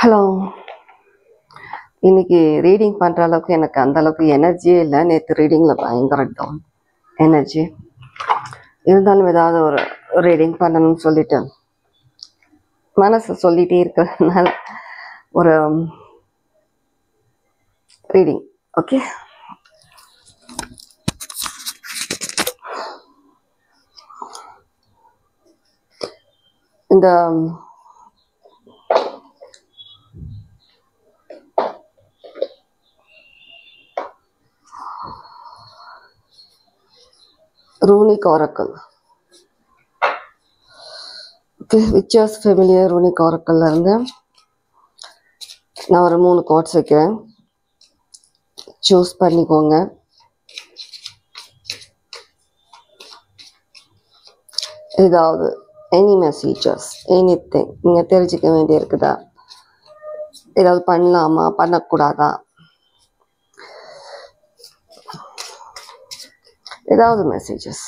Hello. இன்னைக்கு reading பண்ணுற அளவுக்கு எனக்கு அந்த அளவுக்கு எனர்ஜியே இல்லை. நேற்று ரீடிங்கில் பயங்கர டவுன் எனர்ஜி. இருந்தாலும் ஏதாவது ஒரு ரீடிங் பண்ணணும்னு சொல்லிட்டு மனசு சொல்லிகிட்டே இருக்கிறதுனால ஒரு ரீடிங். ஓகே, இந்த runic oracle. Okay, witchers familiar runic ஆரக்கிள்ல இருந்து நான் ஒரு 3 கார்ட்ஸ் வைக்கிறேன். சூஸ் பண்ணிக்கோங்க. ஏதாவது எனி மெசேஜஸ், எனி திங் நீங்கள் தெரிஞ்சுக்க வேண்டிய இருக்குதா, ஏதாவது பண்ணலாமா பண்ணக்கூடாதா, ஏதாவது மெசேஜஸ்.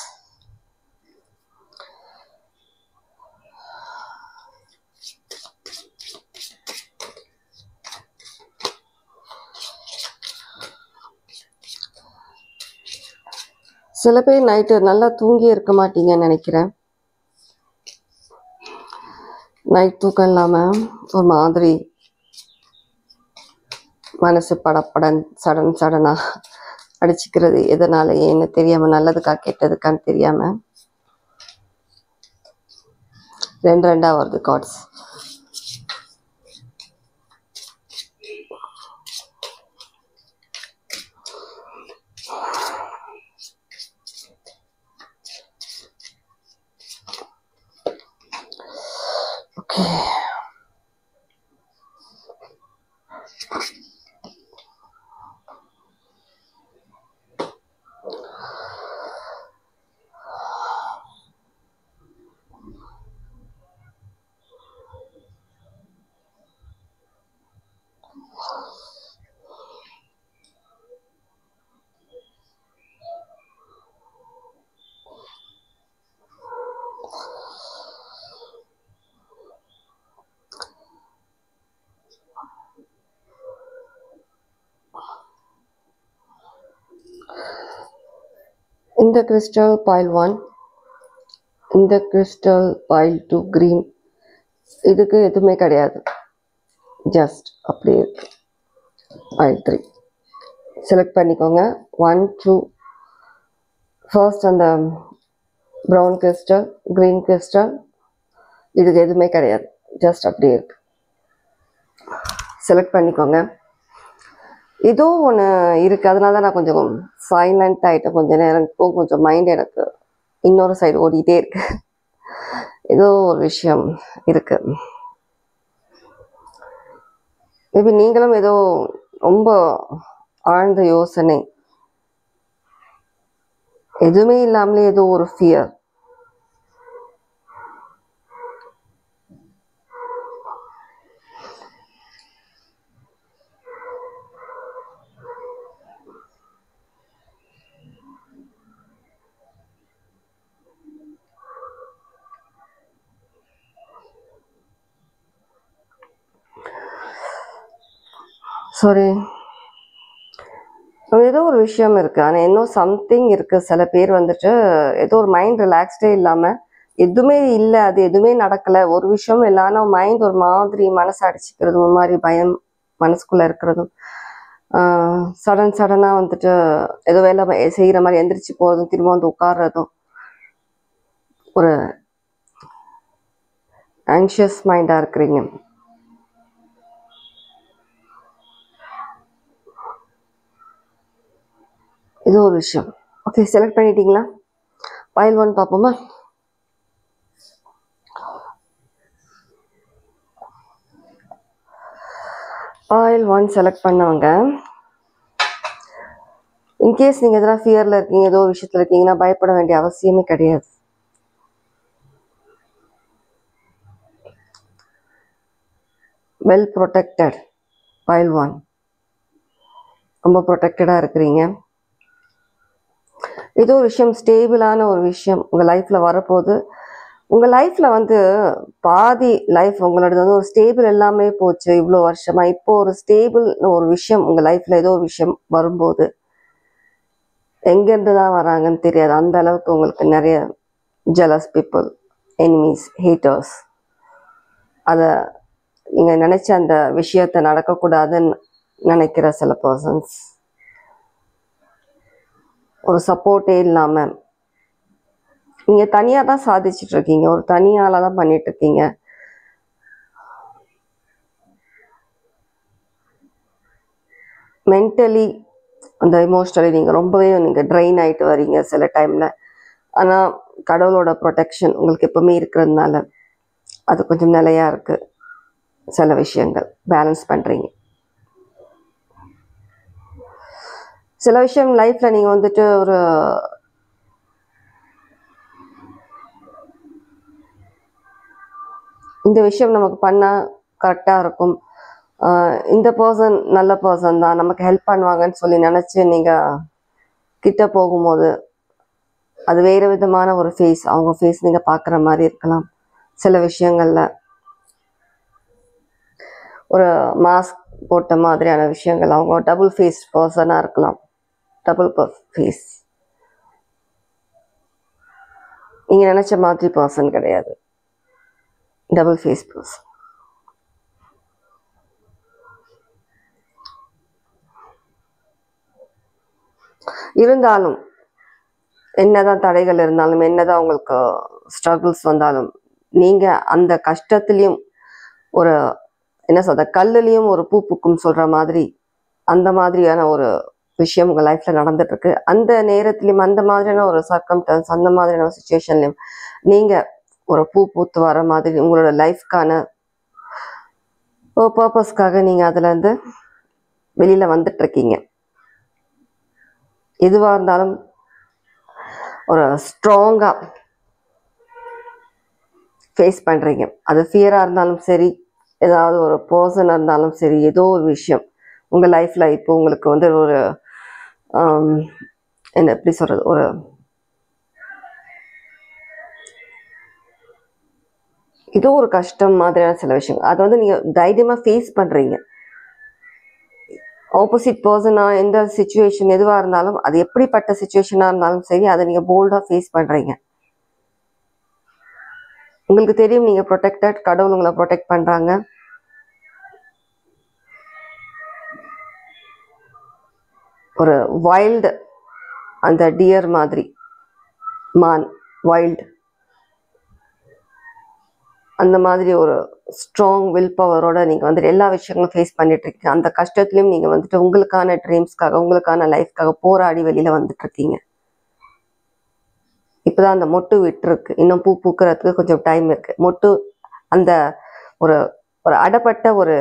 சில பேர் நைட்டு நல்லா தூங்கி இருக்க மாட்டீங்கன்னு நினைக்கிறேன். நைட் தூக்கம் இல்லாமல் ஒரு மாதிரி மனசு படப்படன் சடனாக அடிச்சுக்கிறது. எதனால ஏன்னு தெரியாமல், நல்லதுக்கா கெட்டதுக்கான்னு தெரியாமல் ரெண்டா வருது கார்ட்ஸ். ஓகே, இந்த கிறிஸ்டல் பைல் 1, இந்த கிறிஸ்டல் பைல் 2 green. இதுக்கு எதுவுமே கிடையாது, ஜஸ்ட் அப்படியே இருக்கு. பைல் 3 செலக்ட் பண்ணிக்கோங்க. 1 2 ஃபர்ஸ்ட் அந்த ப்ரௌன் கிறிஸ்டல், க்ரீன் கிறிஸ்டல், இதுக்கு எதுவுமே கிடையாது, ஜஸ்ட் அப்படியே இருக்கு. செலக்ட் பண்ணிக்கோங்க. ஏதோ ஒன்று இருக்குது, அதனால தான் நான் கொஞ்சம் சைலண்ட் ஆகிட்டேன். கொஞ்சம் நேரம் கொஞ்சம் மைண்ட் எனக்கு இன்னொரு சைடு ஓடிட்டே இருக்கு. ஏதோ ஒரு விஷயம் இருக்கு. மேபி நீங்களும் ஏதோ ரொம்ப ஆழ்ந்த யோசனை, எதுவுமே இல்லாமலே ஏதோ ஒரு ஃபியர். சாரி, ஏதோ ஒரு விஷயம் இருக்குது, ஆனால் இன்னும் சம்திங் இருக்குது. சில பேர் வந்துட்டு ஏதோ ஒரு மைண்ட் ரிலாக்ஸ்டே இல்லாமல், எதுவுமே இல்லை, அது எதுவுமே நடக்கலை, ஒரு விஷயம் இல்லைன்னா மைண்ட் ஒரு மாதிரி மனசு அடிச்சுக்கிறதும், ஒரு மாதிரி பயம் மனசுக்குள்ளே இருக்கிறதும், சடனாக வந்துட்டு ஏதோ வேலை செய்கிற மாதிரி எந்திரிச்சு போகிறதும், திரும்ப வந்து உட்கார்றதும், ஒரு ஆங்ஷியஸ் மைண்டாக இருக்கிறீங்க. இது ஒரு விஷயம். ஓகே, செலக்ட் பண்ணிட்டீங்களா? பைல் 1 பார்ப்போமா? பைல் 1 செலக்ட் பண்ணவங்க, இன்கேஸ் நீங்கள் எதனா ஃபியரில் இருக்கீங்க, ஏதோ ஒரு விஷயத்தில் இருக்கீங்கன்னா பயப்பட வேண்டிய அவசியமே கிடையாது. Well protected. பைல் 1 ரொம்ப ப்ரொடெக்டடாக இருக்கிறீங்க. ஏதோ ஒரு விஷயம், ஸ்டேபிளான ஒரு விஷயம் உங்கள் லைஃப்பில் வரப்போகுது. உங்கள் லைஃப்பில் வந்து பாதி லைஃப் உங்களோடது வந்து ஒரு ஸ்டேபிள் எல்லாமே போச்சு இவ்வளோ வருஷமா. இப்போ ஒரு ஸ்டேபிள் ஒரு விஷயம் உங்கள் லைஃப்பில் ஏதோ ஒரு விஷயம் வரும்போது எங்கேருந்து தான் வராங்கன்னு தெரியாது. அந்த அளவுக்கு உங்களுக்கு நிறைய ஜெலஸ் பீப்புள், எனிமீஸ், ஹேட்டர்ஸ், அதை நீங்கள் நினச்ச அந்த விஷயத்தை நடக்கக்கூடாதுன்னு நினைக்கிற சில பர்சன்ஸ், ஒரு சப்போர்ட்டே இல்லாமல் நீங்கள் தனியாக தான் சாதிச்சுட்டு இருக்கீங்க, ஒரு தனியால் தான் பண்ணிட்டு இருக்கீங்க. மென்டலி அந்த எமோஷ்னலி நீங்கள் ரொம்பவே ட்ரெயின் ஆகிட்டு வரீங்க சில டைமில். ஆனால் கடவுளோட ப்ரொடெக்ஷன் உங்களுக்கு எப்பவுமே இருக்கிறதுனால அது கொஞ்சம் நிலையாக இருக்குது. சில விஷயங்கள் பேலன்ஸ் பண்ணுறீங்க. சில விஷயம் லைஃப்பில் நீங்கள் வந்துட்டு ஒரு இந்த விஷயம் நமக்கு பண்ணால் கரெக்டாக இருக்கும், இந்த பர்சன் நல்ல பர்சன் தான் நமக்கு ஹெல்ப் பண்ணுவாங்கன்னு சொல்லி நினச்சி நீங்கள் கிட்ட போகும்போது அது வேறு விதமான ஒரு ஃபேஸ், அவங்க ஃபேஸ் நீங்கள் பார்க்குற மாதிரி இருக்கலாம். சில விஷயங்களில் ஒரு மாஸ்க் போட்ட மாதிரியான விஷயங்கள், அவங்க டபுள் ஃபேஸ் பர்சனாக இருக்கலாம். டபுள் ஃபேஸ், நீங்கள் நினச்ச மாதிரி பர்சன் கிடையாது, டபுள் ஃபேஸ் பர்சன். இருந்தாலும் என்னதான் தடைகள் இருந்தாலும், என்னதான் உங்களுக்கு ஸ்ட்ரகிள்ஸ் வந்தாலும், நீங்கள் அந்த கஷ்டத்துலேயும் ஒரு என்ன சொல்ற கல்லுலேயும் ஒரு பூ பூக்கும் சொல்கிற மாதிரி அந்த மாதிரியான ஒரு விஷயம் உங்கள் லைஃப்பில் நடந்துட்டுருக்கு. அந்த நேரத்துலையும் அந்த மாதிரியான ஒரு சர்க்கம்டன்ஸ், அந்த மாதிரியான சுச்சுவேஷன்லையும் நீங்கள் ஒரு பூ பூத்து வர மாதிரி உங்களோட லைஃப்கான ஒரு பர்பஸ்க்காக நீங்கள் அதுலேருந்து வெளியில் வந்துட்டுருக்கீங்க. எதுவாக இருந்தாலும் ஒரு ஸ்ட்ராங்காக ஃபேஸ் பண்ணுறீங்க. அது ஃபியராக இருந்தாலும் சரி, ஏதாவது ஒரு பர்சனாக இருந்தாலும் சரி, ஏதோ ஒரு விஷயம் உங்கள் லைஃப்பில் இப்போ உங்களுக்கு வந்து ஒரு என்ன எப்படி சொல்கிறது, ஒரு ஏதோ ஒரு கஷ்டம் மாதிரியான சில விஷயம் அதை வந்து நீங்கள் தைரியமாக ஃபேஸ் பண்ணுறீங்க. ஆப்போசிட் பர்சனாக எந்த சுச்சுவேஷன் எதுவாக இருந்தாலும், அது எப்படிப்பட்ட சுச்சுவேஷனாக இருந்தாலும் சரி, அதை நீங்கள் போல்டாக ஃபேஸ் பண்ணுறீங்க. உங்களுக்கு தெரியும் நீங்கள் ப்ரொடெக்டட், கடவுள் உங்களை ப்ரொடெக்ட் பண்ணுறாங்க. ஒரு வைல்டு, அந்த டியர் மாதிரி, மான் வைல்டு, அந்த மாதிரி ஒரு ஸ்ட்ராங் வில் பவரோட நீங்கள் வந்துட்டு எல்லா விஷயங்களும் ஃபேஸ் பண்ணிட்டு இருக்கீங்க. அந்த கஷ்டத்துலையும் நீங்கள் வந்துட்டு உங்களுக்கான ட்ரீம்ஸ்க்காக, உங்களுக்கான லைஃப்காக போராடி வெளியில் வந்துட்டுருக்கீங்க. இப்போதான் அந்த மொட்டு விட்டுருக்கு, இன்னும் பூ பூக்கிறதுக்கு கொஞ்சம் டைம் இருக்குது. மொட்டு அந்த ஒரு ஒரு அடப்பட்ட ஒரு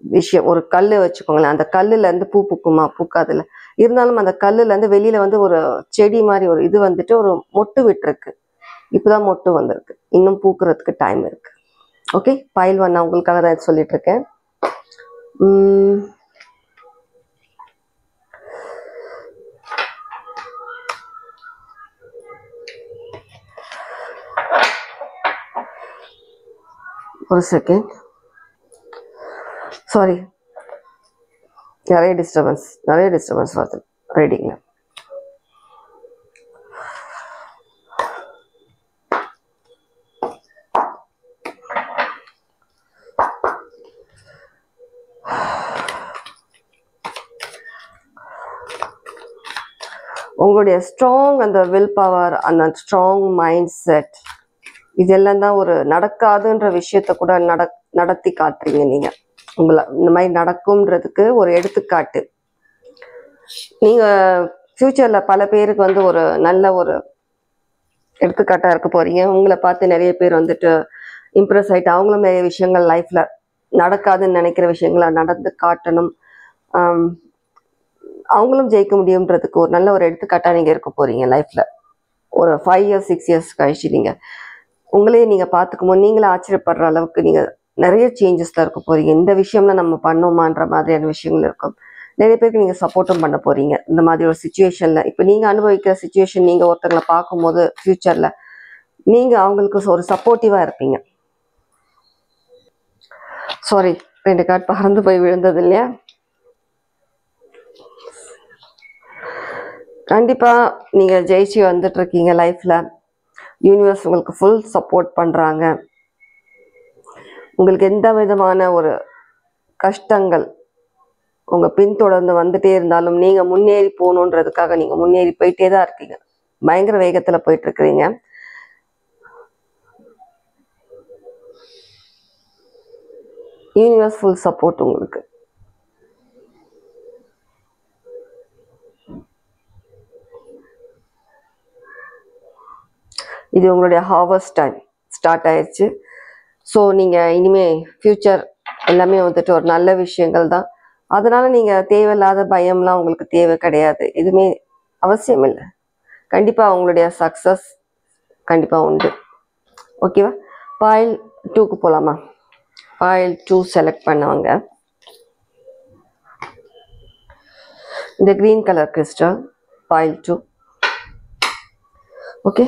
விஷயம், ஒரு கல் வச்சுக்கோங்களேன், அந்த கல்லுலேருந்து பூ பூக்குமா? பூக்காதுல. இருந்தாலும் அந்த கல்லுலேருந்து வெளியில் வந்து ஒரு செடி மாதிரி ஒரு இது வந்துட்டு ஒரு மொட்டு விட்டுருக்கு. இப்போதான் மொட்டு வந்திருக்கு, இன்னும் பூக்கிறதுக்கு டைம் இருக்கு. ஓகே, பைல் 1 நான் உங்களுக்காக தான் சொல்லிட்டு இருக்கேன். ஒரு செகண்ட், சாரி, நிறைய டிஸ்டர்பன்ஸ் வருது ரீடிங்ல. உங்களுடைய ஸ்ட்ராங் அந்த வில் பவர், அந்த ஸ்ட்ராங் மைண்ட் செட், இதெல்லாம் தான் ஒரு நடக்காதுன்ற விஷயத்த கூட நடத்தி காட்டுறீங்க நீங்கள். உங்களை இந்த மாதிரி நடக்கும்ன்றதுக்கு ஒரு எடுத்துக்காட்டு. நீங்கள் ஃப்யூச்சரில் பல பேருக்கு வந்து ஒரு நல்ல ஒரு எடுத்துக்காட்டாக இருக்க போகிறீங்க. உங்களை பார்த்து நிறைய பேர் வந்துட்டு இம்ப்ரெஸ் ஆகிட்டு அவங்களும் நிறைய விஷயங்கள் லைஃப்பில் நடக்காதுன்னு நினைக்கிற விஷயங்களை நடந்து காட்டணும், அவங்களும் ஜெயிக்க முடியுன்றதுக்கு ஒரு நல்ல ஒரு எடுத்துக்காட்டாக நீங்கள் இருக்க போகிறீங்க லைஃப்பில். ஒரு 5 years 6 years கழிச்சு நீங்கள் உங்களே நீங்கள் பார்த்துக்கும் போது நீங்களே ஆச்சரியப்படுற அளவுக்கு நீங்கள் நிறைய சேஞ்சஸில் இருக்க போகிறீங்க. இந்த விஷயம்லாம் நம்ம பண்ணோமான்ற மாதிரியான விஷயங்கள் இருக்கும். நிறைய பேருக்கு நீங்கள் சப்போர்ட்டும் பண்ண போகிறீங்க இந்த மாதிரி ஒரு சுச்சுவேஷனில். இப்போ நீங்கள் அனுபவிக்கிற சுச்சுவேஷன், நீங்கள் ஒருத்தங்களை பார்க்கும்போது ஃப்யூச்சரில் நீங்கள் அவங்களுக்கு ஒரு சப்போர்ட்டிவாக இருப்பீங்க. சாரி, 2 கார்டு பறந்து போய் விழுந்தது இல்லையா? கண்டிப்பாக நீங்கள் ஜெயிச்சு வந்துட்டுருக்கீங்க லைஃப்பில். யூனிவர்ஸ் உங்களுக்கு ஃபுல் சப்போர்ட் பண்ணுறாங்க. உங்களுக்கு எந்த விதமான ஒரு கஷ்டங்கள் உங்கள் பின்தொடர்ந்து வந்துட்டே இருந்தாலும் நீங்கள் முன்னேறி போகணுன்றதுக்காக நீங்கள் முன்னேறி போயிட்டே தான் இருக்கீங்க. பயங்கர வேகத்தில் போயிட்டுருக்கிறீங்க. யூனிவர்ஸ் ஃபுல் சப்போர்ட் உங்களுக்கு. இது உங்களுடைய ஹார்வெஸ்ட் டைம் ஸ்டார்ட் ஆயிடுச்சு. ஸோ நீங்கள் இனிமேல் ஃப்யூச்சர் எல்லாமே வந்துட்டு ஒரு நல்ல விஷயங்கள் தான். அதனால் நீங்கள் தேவையில்லாத பயம்லாம் உங்களுக்கு தேவை கிடையாது. எதுவுமே அவசியம் இல்லை. கண்டிப்பாக அவங்களுடைய சக்ஸஸ் கண்டிப்பாக உண்டு. ஓகேவா? பாயில் 2க்கு போகலாமா? பாயில் 2 செலக்ட் பண்ணவங்க இந்த green colour crystal boil 2. Okay,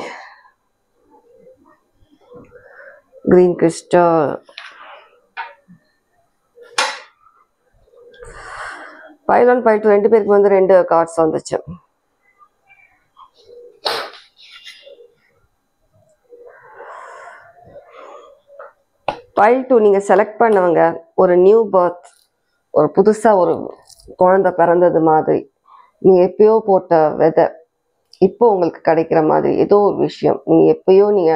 green crystal. pile 1 pile 2 ரெண்டு பேருக்கு வந்து 2 கார்ட்ஸ் வந்துச்சு. pile 2 நீங்க செலக்ட் பண்ணவங்க ஒரு நியூ பர்த், ஒரு புதுசா ஒரு குழந்தை பிறந்தது மாதிரி, நீங்க எப்பயோ போட்ட விதை இப்போ உங்களுக்கு கிடைக்கிற மாதிரி ஏதோ ஒரு விஷயம். நீங்க எப்பயோ நீங்க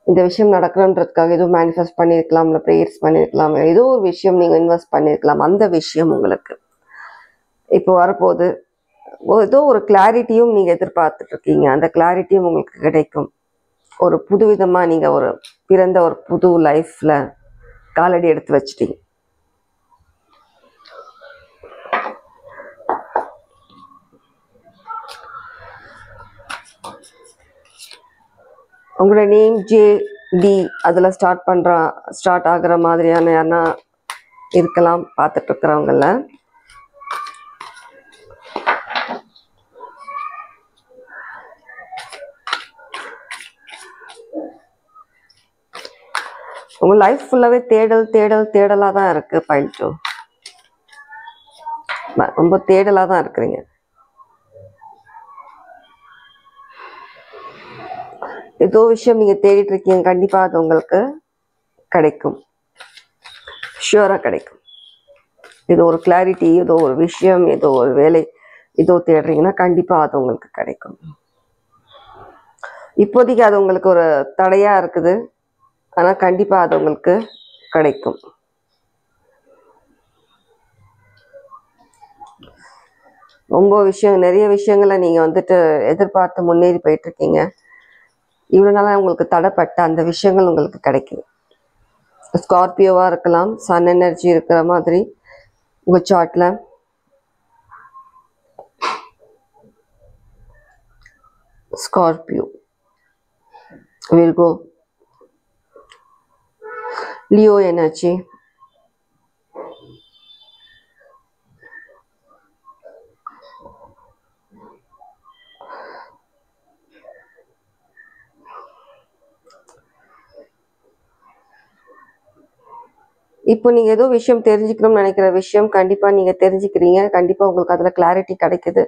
இந்த விஷயம் நடக்கணுன்றதுக்காக ஏதோ மேனிஃபெஸ்ட் பண்ணியிருக்கலாம், இல்லை ப்ரேயர்ஸ் பண்ணியிருக்கலாம், ஏதோ ஒரு விஷயம் நீங்கள் இன்வெஸ்ட் பண்ணியிருக்கலாம். அந்த விஷயம் உங்களுக்கு இப்போ வரப்போகுது. ஏதோ ஒரு கிளாரிட்டியும் நீங்கள் எதிர்பார்த்துட்ருக்கீங்க. அந்த கிளாரிட்டியும் உங்களுக்கு கிடைக்கும். ஒரு புதுவிதமாக நீங்கள் ஒரு பிறந்த ஒரு புது லைஃப்பில் காலடி எடுத்து வச்சிட்டீங்க. உங்களோட நேம் JD அதில் ஸ்டார்ட் ஆகிற மாதிரியான யாருன்னா இருக்கலாம் பார்த்துட்டு இருக்கிறவங்கள. உங்கள் லைஃப் ஃபுல்லாகவே தேடலாக தான் இருக்குது. pile 2 ரொம்ப தேடலாக தான் இருக்கிறீங்க. ஏதோ விஷயம் நீங்கள் தேடிட்டு இருக்கீங்க. கண்டிப்பாக அது உங்களுக்கு கிடைக்கும், ஷியூராக கிடைக்கும். ஏதோ ஒரு கிளாரிட்டி, ஏதோ ஒரு விஷயம், ஏதோ ஒரு வேலை, ஏதோ தேடுறீங்கன்னா கண்டிப்பாக அது உங்களுக்கு கிடைக்கும். இப்போதைக்கு அது உங்களுக்கு ஒரு தடையாக இருக்குது, ஆனால் கண்டிப்பாக அது உங்களுக்கு கிடைக்கும். ரொம்ப நிறைய விஷயங்களை நீங்கள் வந்துட்டு எதிர்பார்த்து முன்னேறி போயிட்டுருக்கீங்க. இவ்வளோ நாளாக உங்களுக்கு தடைப்பட்ட அந்த விஷயங்கள் உங்களுக்கு கிடைக்குது. ஸ்கார்பியோவாக இருக்கலாம், சன் எனர்ஜி இருக்கிற மாதிரி உங்கள் சார்ட்டில். ஸ்கார்பியோ, விர்கோ, லியோ எனர்ஜி, இப்போ நீங்கள் ஏதோ விஷயம் தெரிஞ்சுக்கணும்னு நினைக்கிற விஷயம் கண்டிப்பாக நீங்கள் தெரிஞ்சுக்கிறீங்க. கண்டிப்பாக உங்களுக்கு அதில் கிளாரிட்டி கிடைக்குது.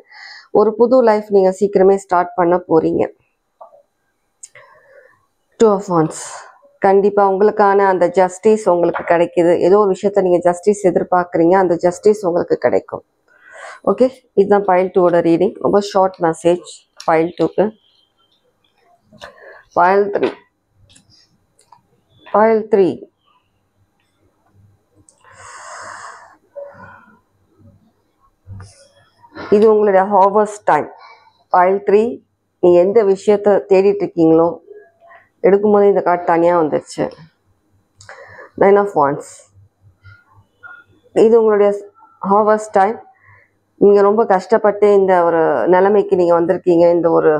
ஒரு புது லைஃப் நீங்கள் சீக்கிரமே ஸ்டார்ட் பண்ண போகிறீங்க. 2 of Wands, கண்டிப்பாக உங்களுக்கான அந்த ஜஸ்டிஸ் உங்களுக்கு கிடைக்குது. ஏதோ ஒரு விஷயத்த நீங்கள் ஜஸ்டிஸ் எதிர்பார்க்குறீங்க, அந்த ஜஸ்டிஸ் உங்களுக்கு கிடைக்கும். ஓகே, இதுதான் pile 2ஓட ரீடிங். ரொம்ப ஷார்ட் மெசேஜ் pile 2க்கு. pile 3 இது உங்களுடைய ஹார்வெஸ்ட் டைம். pile 3 நீங்கள் எந்த விஷயத்தை தேடிட்டு இருக்கீங்களோ, எடுக்கும்போது இந்த கார்டு தனியாக வந்துடுச்சு. 9 of Wands, இது உங்களுடைய ஹார்வெஸ்ட் டைம். நீங்கள் ரொம்ப கஷ்டப்பட்டு இந்த ஒரு நிலைமைக்கு நீங்கள் வந்திருக்கீங்க, இந்த ஒரு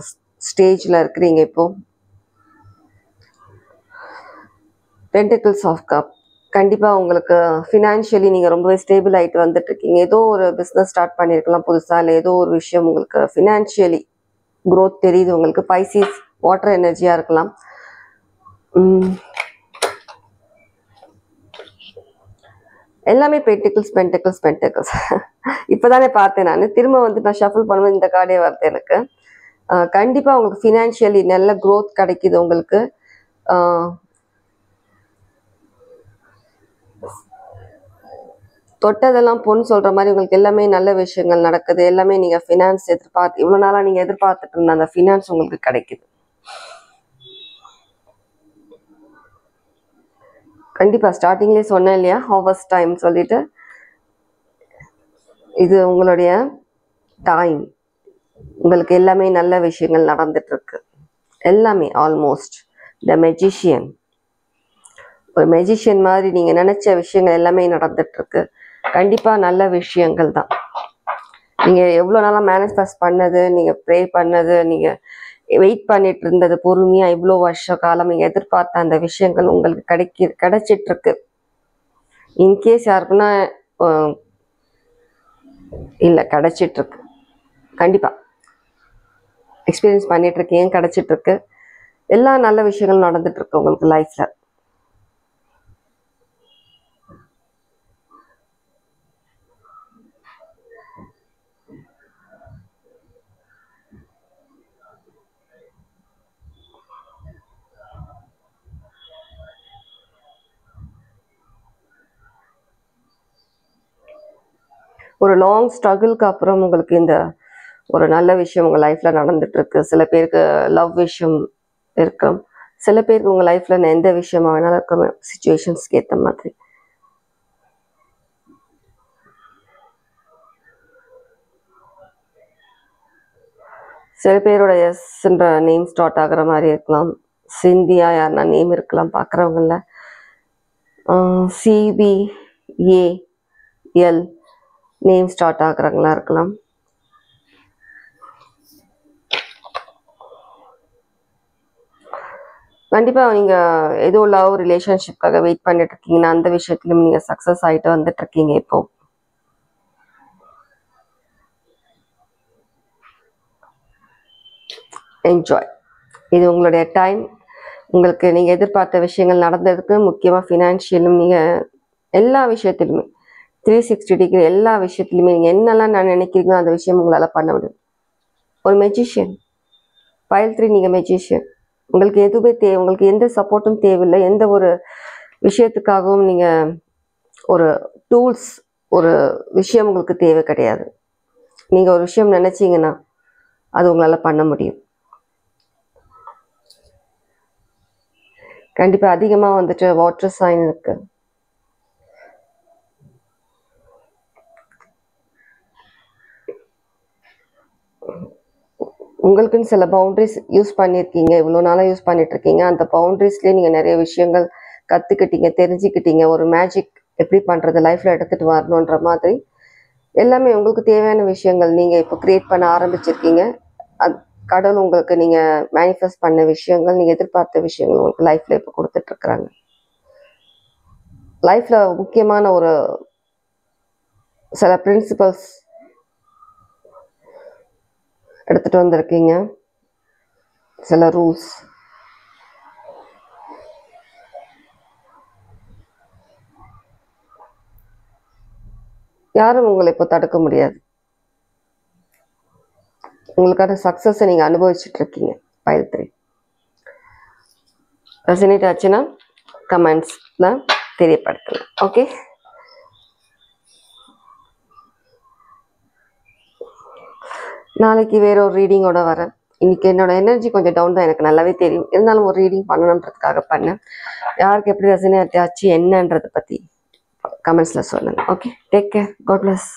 ஸ்டேஜில் இருக்கிறீங்க. இப்போது Pentacles of Cup, கண்டிப்பாக உங்களுக்கு ஃபினான்ஷியலி நீங்கள் ரொம்பவே ஸ்டேபிள் ஆகிட்டு வந்துட்டுருக்கீங்க. ஏதோ ஒரு பிஸ்னஸ் ஸ்டார்ட் பண்ணியிருக்கலாம் புதுசாக, இல்லை ஏதோ ஒரு விஷயம் உங்களுக்கு ஃபினான்ஷியலி க்ரோத் தெரியுது உங்களுக்கு. பைசிஸ் வாட்டர் எனர்ஜியாக இருக்கலாம். எல்லாமே பென்டிகிள்ஸ் இப்போதானே பார்த்தேன் நான். திரும்ப வந்து நான் ஷஃபிள் பண்ணும்போது இந்த கார்டே வருது எனக்கு. கண்டிப்பாக உங்களுக்கு ஃபினான்ஷியலி நல்ல க்ரோத் கிடைக்குது. உங்களுக்கு தொட்டதெல்லாம் பொண்ணு சொல்கிற மாதிரி உங்களுக்கு எல்லாமே நல்ல விஷயங்கள் நடக்குது. எல்லாமே நீங்கள் ஃபினான்ஸ் இவ்வளோ நாளாக நீங்கள் எதிர்பார்த்துட்டு இருந்த அந்த ஃபினான்ஸ் உங்களுக்கு கிடைக்குது. கண்டிப்பாக ஸ்டார்டிங்லேயே சொன்னேன் இல்லையா, ஹார்வெஸ்ட் டைம் சொல்லிட்டு, இது உங்களுடைய டைம். உங்களுக்கு எல்லாமே நல்ல விஷயங்கள் நடந்துட்டுருக்கு. எல்லாமே ஆல்மோஸ்ட் த மெஜிஷியன், ஒரு மெஜிஷியன் மாதிரி நீங்கள் நினச்ச விஷயங்கள் எல்லாமே நடந்துட்டுருக்கு. கண்டிப்பாக நல்ல விஷயங்கள் தான். நீங்கள் எவ்வளோ நாளாக மேனிஃபெஸ்ட் பண்ணது, நீங்கள் ப்ரே பண்ணது, நீங்கள் வெயிட் பண்ணிட்டு இருந்தது பொறுமையாக இவ்வளோ வருஷ காலம் நீங்கள் எதிர்பார்த்த அந்த விஷயங்கள் உங்களுக்கு கிடைச்சிட்ருக்கு. இன்கேஸ் யாருக்குன்னா இல்லை கிடைச்சிட்ருக்கு, கண்டிப்பாக எக்ஸ்பீரியன்ஸ் பண்ணிகிட்ருக்கீங்க, கிடைச்சிட்ருக்கு. எல்லா நல்ல விஷயங்களும் நடந்துட்டுருக்கு உங்களுக்கு லைஃப்பில். ஒரு லாங் ஸ்ட்ரகிள்க்கு அப்புறம் உங்களுக்கு இந்த ஒரு நல்ல விஷயம் உங்கள் லைஃப்பில் நடந்துட்டுருக்கு. சில பேருக்கு லவ் விஷயம் இருக்கும், சில பேருக்கு உங்கள் லைஃப்பில் எந்த விஷயமா வேணாலும் இருக்கும், சிச்சுவேஷன்ஸ்க்கு ஏற்ற மாதிரி. சில பேரோட எஸ்ன்ற நேம் ஸ்டார்ட் ஆகிற மாதிரி இருக்கலாம். சிந்தியா யாருன்னா நேம் இருக்கலாம் பார்க்குறவங்கள. CBAL நேம் ஸ்டார்ட் ஆகுறவங்களா இருக்கலாம். கண்டிப்பாக நீங்கள் ஏதோ லவ் ரிலேஷன்ஷிப்காக வெயிட் பண்ணிட்டு இருக்கீங்கன்னா அந்த விஷயத்துலையும் நீங்கள் சக்ஸஸ் ஆகிட்டு வந்துட்டு இருக்கீங்க. இப்போ என்ஜாய், இது உங்களுடைய டைம். உங்களுக்கு நீங்கள் எதிர்பார்த்த விஷயங்கள் நடந்ததுக்கு, முக்கியமாக ஃபினான்ஷியலும் நீங்கள் எல்லா விஷயத்துலையுமே 360 டிகிரி எல்லா விஷயத்துலையுமே நீங்கள் என்னெல்லாம் நான் நினைக்கிறீங்களோ அந்த விஷயம் உங்களால் பண்ண முடியும். ஒரு மெஜிஷியன், Pile 3 நீங்கள் மெஜிஷியன். உங்களுக்கு எதுவுமே உங்களுக்கு எந்த சப்போர்ட்டும் தேவையில்லை. எந்த ஒரு விஷயத்துக்காகவும் நீங்கள் ஒரு டூல்ஸ், ஒரு விஷயம் உங்களுக்கு தேவை கிடையாது. நீங்கள் ஒரு விஷயம் நினச்சிங்கன்னா அது உங்களால் பண்ண முடியும். கண்டிப்பாக அதிகமாக வந்துட்டு வாட்டர் சைன் இருக்கு. உங்களுக்குன்னு சில பவுண்ட்ரிஸ் யூஸ் பண்ணியிருக்கீங்க, இவ்வளோ நாளாக யூஸ் பண்ணிட்டுருக்கீங்க. அந்த பவுண்ட்ரிஸ்லேயே நீங்கள் நிறைய விஷயங்கள் கற்றுக்கிட்டீங்க, தெரிஞ்சுக்கிட்டீங்க. ஒரு மேஜிக் எப்படி பண்ணுறது, லைஃப்பில் எடுத்துகிட்டு வரணுன்ற மாதிரி எல்லாமே உங்களுக்கு தேவையான விஷயங்கள் நீங்கள் இப்போ க்ரியேட் பண்ண ஆரம்பிச்சிருக்கீங்க. கடவுள் உங்களுக்கு நீங்கள் மேனிஃபெஸ்ட் பண்ண விஷயங்கள், நீங்கள் எதிர்பார்த்த விஷயங்கள் உங்களுக்கு லைஃப்பில் இப்போ கொடுத்துட்ருக்குறாங்க. லைஃப்பில் முக்கியமான ஒரு சில பிரின்சிபல்ஸ் எடுத்துகிட்டு வந்திருக்கீங்க, சில ரூல்ஸ். யாரும் உங்களை இப்போ தடுக்க முடியாது. உங்களுக்கான சக்ஸஸை நீங்கள் அனுபவிச்சுட்டு இருக்கீங்க. Pile 3 ரெசனேட் ஆச்சுன்னா கமெண்ட்ஸில் தெரியப்படுத்துங்க. ஓகே, நாளைக்கு வேற ஒரு ரீடிங்கோட வரேன். இன்னைக்கு என்னோட எனர்ஜி கொஞ்சம் டவுன் தான், எனக்கு நல்லாவே தெரியும். இருந்தாலும் ஒரு ரீடிங் பண்ணணுன்றதுக்காக பண்ணேன். யாருக்கு எப்படி ரெசனேட் ஆச்சு என்னன்றதை பற்றி கமெண்ட்ஸில் சொல்லுங்கள். Okay, take care, god plus.